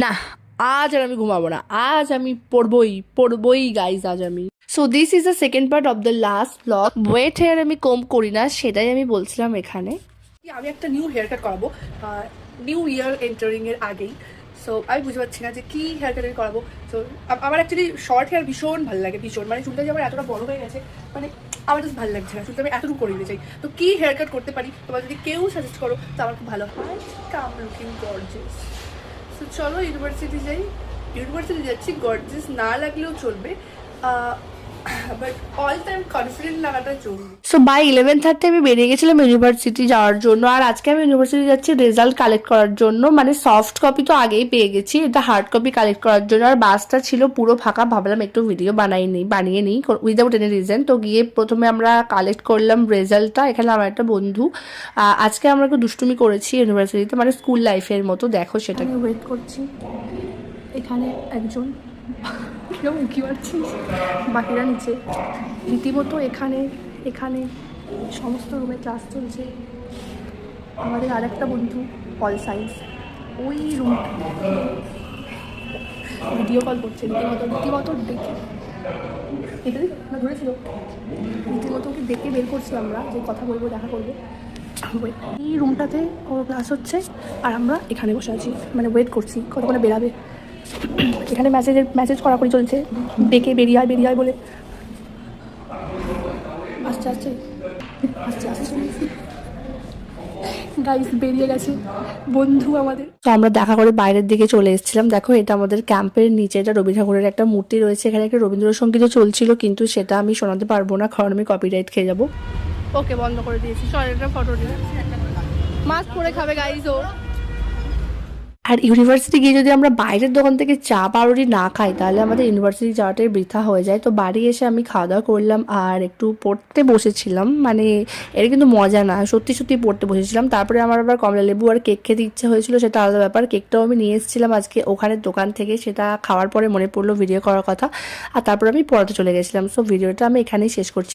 না, আজ আর আমি ঘুমাবো না, আজ আমি পড়বই গাইজ আজ আমি। So this is the second part of the last blog. Wait here আমি কম করি না, সেটাই আমি বলছিলাম এখানে। আমি একটা নিউ হেয়ার কাট করাবো নিউ ইয়ার এন্টারিং এর আগেই। সো আমি বুঝতে পারছি না যে কি হেয়ার কাট আমি করাবো। সো আমার অ্যাকচুয়ালি শর্ট হেয়ার ভীষণ ভালো লাগে, ভীষণ, মানে চুলটা যে আমার এতটা বড় হয়ে গেছে, মানে আমার জাস্ট ভালো লাগছে না, চুলটা আমি এতটুকু করে দিতে চাই। তো কি হেয়ার কাট করতে পারি, তোমার যদি কেউ সাজেস্ট করো তো আমার খুব ভালো হয়। কাম লুকিং গর্জিয়াস। তো চলো ইউনিভার্সিটি যাই, ইউনিভার্সিটি যাচ্ছি, গর্জিয়াস না লাগলেও চলবে, বাট অল টাইম কনফিডেন্ট লাগাটা জরুরি। সো বাই 11:30 আমি বেরিয়ে গেছিলাম ইউনিভার্সিটি যাওয়ার জন্য। আর আজকে আমি ইউনিভার্সিটি যাচ্ছি রেজাল্ট কালেক্ট করার জন্য, মানে সফট কপি তো আগেই পেয়ে গেছি, এটা হার্ড কপি কালেক্ট করার জন্য। আর বাসটা ছিল পুরো ফাঁকা, ভাবলাম একটু ভিডিও বানিয়ে নিই উইদাউট এনি রিজন। তো গিয়ে প্রথমে আমরা কালেক্ট করলাম রেজাল্টটা। এখানে আমার একটা বন্ধু, আজকে আমরা একটু দুষ্টুমি করেছি ইউনিভার্সিটিতে, মানে স্কুল লাইফের মতো, দেখো সেটা। আমি ওয়েট করছি, এখানে একজন কেউ উঁকি মারছিস, বাকিরা নিচে। রীতিমতো এখানে এখানে সমস্ত রুমে ক্লাস চলছে। আমাদের আর একটা বন্ধু অল সায়েন্স ওই রুম ভিডিও কল করছে, রীতিমতো দেখে এটা না ধরেছিল, রীতিমতো ওকে দেখে বের করছি আমরা যে কথা বলবো, দেখা করবো। এই রুমটাতে ওর ক্লাস হচ্ছে আর আমরা এখানে বসে আছি, মানে ওয়েট করছি কতক্ষণে বেরাবে। এখানে মেসেজ করাকরি চলছে, ডেকে বেরিয়ে আয় বলে। আসছে গাইস, বেরিয়ে গেছে বন্ধু আমাদের। তো আমরা দেখা করে বাইরের দিকে চলে এসেছিলাম। দেখো এটা আমাদের ক্যাম্পের নিচে, এটা রবি ঠাকুরের একটা মূর্তি রয়েছে। এখানে একটা রবীন্দ্রসঙ্গীতও চলছিল, কিন্তু সেটা আমি শোনাতে পারবো না, কারণ আমি কপিরাইট খেয়ে যাবো। ওকে, বন্ধ করে দিয়েছি। চল একটা ফটো নিয়ে, মাস্ক পরে খাবে গাইস ও। আর ইউনিভার্সিটি গিয়ে যদি আমরা বাইরের দোকান থেকে চা পাউরুটি না খাই, তাহলে আমাদের ইউনিভার্সিটি যাওয়াটাই বৃথা হয়ে যায়। তো বাড়ি এসে আমি খাওয়া দাওয়া করলাম আর একটু পড়তে বসেছিলাম, মানে এটা কিন্তু মজা না, সত্যি পড়তে বসেছিলাম। তারপরে আমার আবার কমলা লেবু আর কেক খেতে ইচ্ছে হয়েছিল, সেটা আলাদা ব্যাপার। কেকটাও আমি নিয়ে এসেছিলাম আজকে ওখানের দোকান থেকে, সেটা খাওয়ার পরে মনে পড়লো ভিডিও করার কথা। আর তারপর আমি পড়াতে চলে গেছিলাম। সো ভিডিওটা আমি এখানেই শেষ করছি।